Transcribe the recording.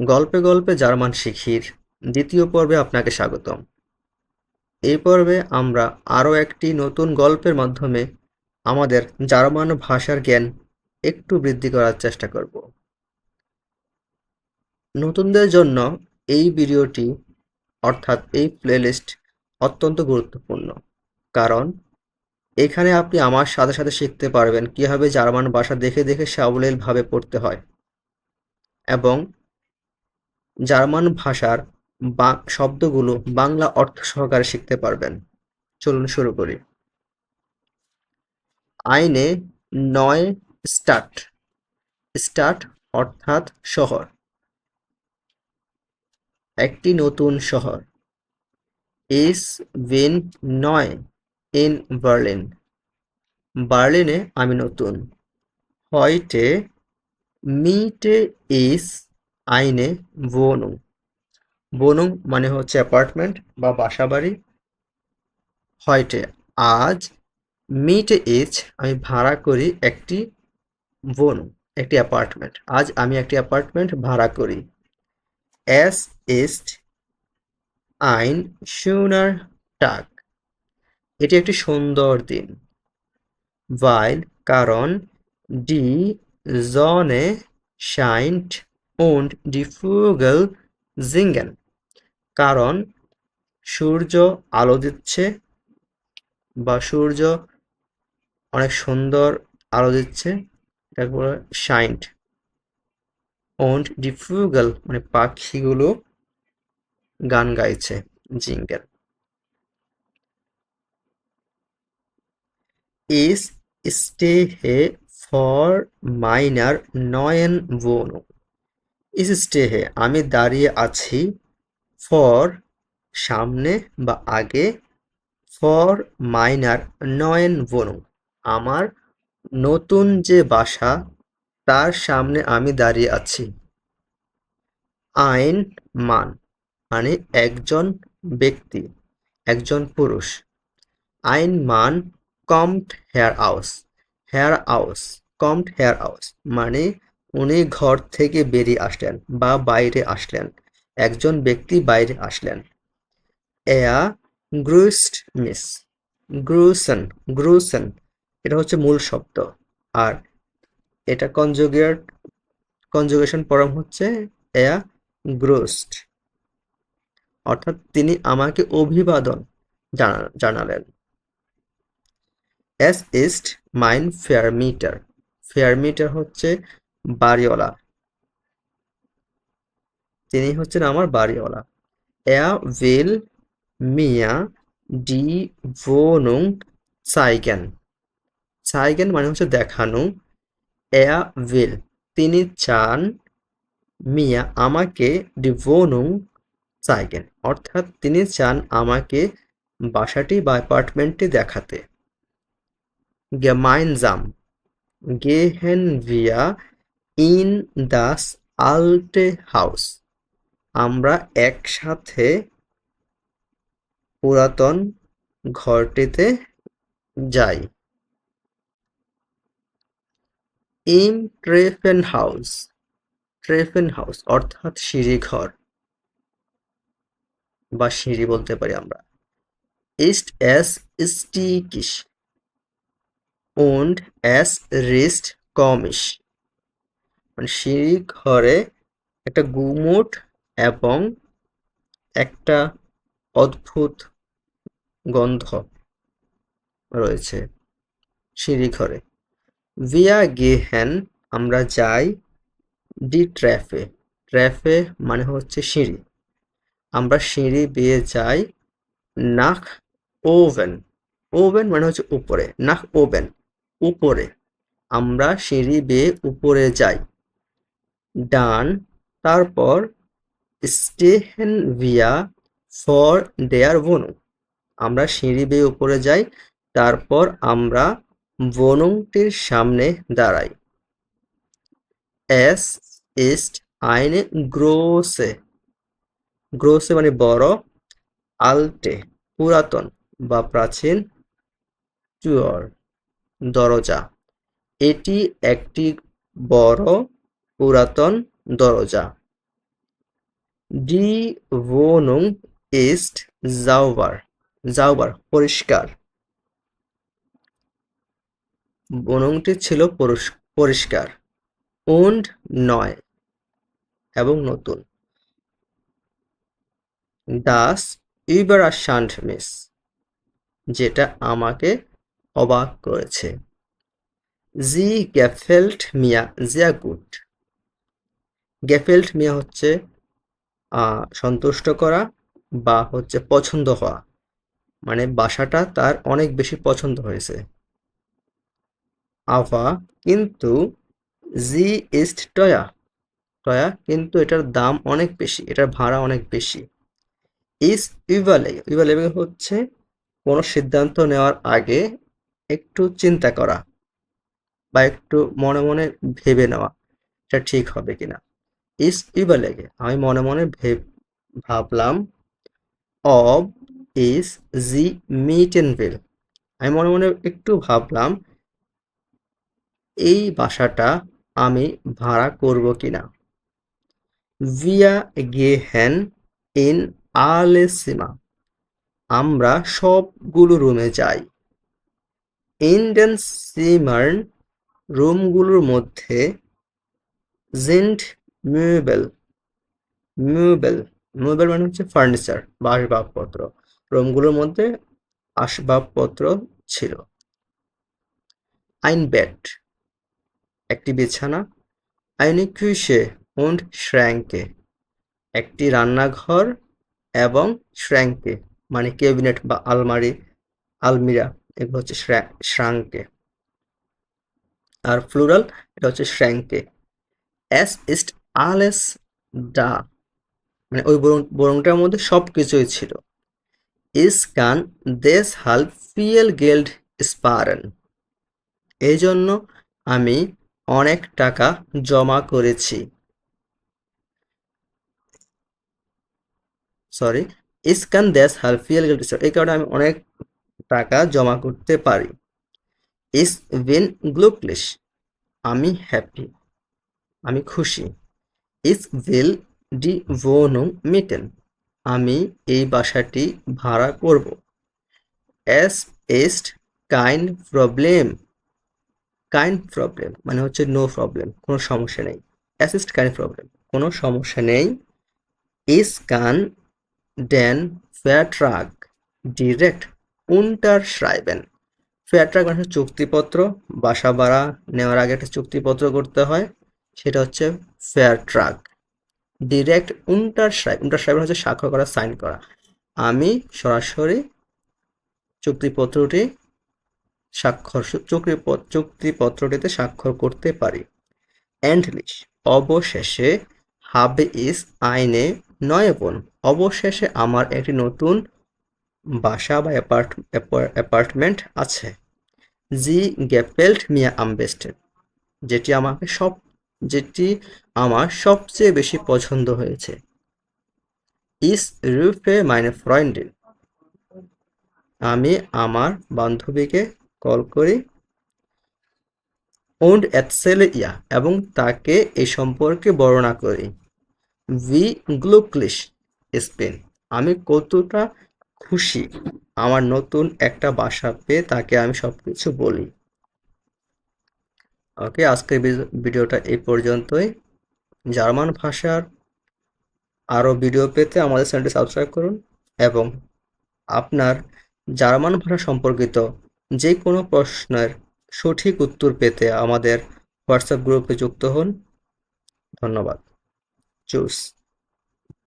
গল্পে গল্পে জার্মান শিখির দ্বিতীয় পর্বে আপনাকে স্বাগতম। এই পর্বে আমরা আরও একটি নতুন গল্পের মাধ্যমে আমাদের জার্মান ভাষার জ্ঞান একটু বৃদ্ধি করার চেষ্টা করব। নতুনদের জন্য এই ভিডিওটি অর্থাৎ এই প্লেলিস্ট অত্যন্ত গুরুত্বপূর্ণ, কারণ এখানে আপনি আমার সাথে সাথে শিখতে পারবেন কীভাবে জার্মান ভাষা দেখে দেখে সাবলীলভাবে পড়তে হয় এবং জার্মান ভাষার শব্দগুলো বাংলা অর্থ সহকারে শিখতে পারবেন। চলুন শুরু করি। আইনে নয় স্টার্ট। স্টার্ট অর্থাৎ শহর, একটি নতুন শহর। ইস বিন নয় ইন বার্লিন। বার্লিনে আমি নতুন। হয়টে মিটে ইস আইনে wohnung। wohnung মানে হচ্ছে অ্যাপার্টমেন্ট বা বাসাবাড়ি। হয়টে আজ, মিটে ইচ আমি ভাড়া করি একটি wohnung একটি অ্যাপার্টমেন্ট। আজ আমি একটি অ্যাপার্টমেন্ট ভাড়া করি। Es ist ein schöner Tag। এটি একটি সুন্দর দিন। Weil কারণ die Sonne scheint und die Vögel singen। কারণ সূর্য আলো দিচ্ছে বা সূর্য অনেক সুন্দর আলো দিচ্ছে, তারপরে শাইন্ট und die Vögel মানে পাখিগুলো গান গাইছে, jingle. Ich stehe vor meiner neuen Wohnung। Ich stehe আমি দাঁড়িয়ে আছি, for সামনে বা আগে, for meiner neuen Wohnung আমার নতুন যে বাসা তার সামনে আমি দাঁড়িয়ে আছি। ein Mann মানে একজন ব্যক্তি, একজন পুরুষ। ein Mann kommt heraus। heraus kommt heraus মানে উনি ঘর থেকে বেরিয়ে আসলেন বা বাইরে আসলেন, একজন ব্যক্তি বাইরে আসলেন। er grüßt mich। grüßen grüßen এটা হচ্ছে মূল শব্দ, আর এটা কনজুগেশন ফর্ম হচ্ছে er grüßt, অর্থাৎ তিনি আমাকে অভিবাদন জানালেন। Es ist mein Vermieter। Vermieter হচ্ছে বাড়িওয়ালা, তিনি হচ্ছেন আমার বাড়িওয়ালা। Er will mir die Wohnung zeigen। zeigen মানে হচ্ছে দেখানো। Er will তিনি চান, mir আমাকে, die Wohnung zeigen অর্থাৎ তিনি চান আমাকে বাসাটি বা অ্যাপার্টমেন্টটি দেখাতে। Gemeinsam gehen wir in das alte Haus। আমরা একসাথে পুরাতন ঘরটিতে যাই। im Treppenhaus। Treppenhaus অর্থাৎ সিঁড়িঘর বা সিঁড়ি বলতে পারি আমরা। ist es stickig und es riecht komisch মানে সিঁড়ি ঘরে একটা গুমোট এবং একটা অদ্ভুত গন্ধ রয়েছে সিঁড়ি ঘরে। wir gehen আমরা যাই, die Treppe। Treppe মানে হচ্ছে সিঁড়ি, আমরা সিঁড়ি বেয়ে যাই। nach oben। oben মানে হচ্ছে উপরে, nach oben উপরে, আমরা সিঁড়ি বেয়ে উপরে যাই। dann তারপর stehen wir vor der Wohnung। আমরা সিঁড়ি বেয়ে উপরে যাই, তারপর আমরা wohnungটির সামনে দাঁড়াই। es ist eine große। große মানে বড়, alte পুরাতন বা প্রাচীন, Tür দরজা। এটি একটি বড় পুরাতন দরজা। D Wohnung ist sauber. sauber পরিষ্কার। বনংটি ছিল পরিষ্কার। und নয় এবং নতুন। das überraschend mich যেটা আমাকে অবাক করেছে। sie gefällt mir sehr gut. gefällt mir হচ্ছে সন্তুষ্ট করা বা হচ্ছে পছন্দ হওয়া, মানে বাসাটা তার অনেক বেশি পছন্দ হয়েছে। aber কিন্তু sie ist teuer. teuer কিন্তু এটার দাম অনেক বেশি, এটার ভাড়া অনেক বেশি। is überlegen. überlegen হচ্ছে কোনো সিদ্ধান্ত নেওয়ার আগে একটু চিন্তা করা বা একটু মনে মনে ভেবে নেওয়া এটা ঠিক হবে কিনা। is überlegen আমি মনে মনে ভাবলাম। ob is sie mieten will আমি মনে মনে একটু ভাবলাম এই বাসাটা আমি ভাড়া করব কিনা। wir gehen in alle Zimmer আমরা সবগুলো রুমে যাই। in den Zimmern রুমগুলোর মধ্যে sind Möbel. Möbel মানে হচ্ছে ফার্নিচার বা আসবাবপত্র। রুমগুলোর মধ্যে আসবাবপত্র ছিল। ein Bett একটি বিছানা। eine Küche und Schränke একটি রান্নাঘর এবং Schränke মানে ক্যাবিনেট বা আলমিরা এগুলো হচ্ছে Schränke। আর প্লুরাল এটা হচ্ছে Schränke। es ist alles da মানে ওই বরংটার মধ্যে সবকিছুই ছিল। ich kann deshalb viel Geld sparen এই জন্য আমি অনেক টাকা জমা করেছি। Sorry, ich kann deshalb viel Geld sparen এই কারণে আমি অনেক টাকা জমা করতে পারি। ich bin glücklich আমি হ্যাপি, আমি খুশি। ich will die Wohnung mieten আমি এই বাসাটি ভাড়া করব। es ist kein Problem মানে হচ্ছে নো প্রবলেম কোনো সমস্যা নেই। es ist kein Problem কোনো সমস্যা নেই। ich kann den Vertrag direkt unterschreiben Vertrag মানে হচ্ছে চুক্তিপত্র, বাসা ভাড়া নেওয়ার আগে একটা চুক্তিপত্র করতে হয়, সেটা হচ্ছে Vertrag ডিরেক্ট unterschreiben হচ্ছে স্বাক্ষর করা, সাইন করা। আমি সরাসরি চুক্তিপত্রটি চুক্তিপত্রটিতে স্বাক্ষর করতে পারি। endlich অবশেষে habe ich eine neue Wohnung অবশেষে আমার একটি নতুন বাসা বা অ্যাপার্টমেন্ট আছে। sie gefällt mir am besten যেটি আমার সবচেয়ে বেশি পছন্দ হয়েছে। ich rufe meine Freundin আমি আমার বান্ধবীকে কল করি। und erzähle ihr এবং তাকে এই সম্পর্কে বর্ণনা করি। wie glücklich ich bin আমি কতটা খুশি আমার নতুন একটা বাসা পেয়ে তাকে আমি সবকিছু বলি। ওকে, আজকের ভিডিওটা এই পর্যন্তই। জার্মান ভাষার আরও ভিডিও পেতে আমাদের চ্যানেলটি সাবস্ক্রাইব করুন এবং আপনার জার্মান ভাষা সম্পর্কিত যে কোনো প্রশ্নের সঠিক উত্তর পেতে আমাদের হোয়াটসঅ্যাপ গ্রুপে যুক্ত হন। ধন্যবাদ। চুস।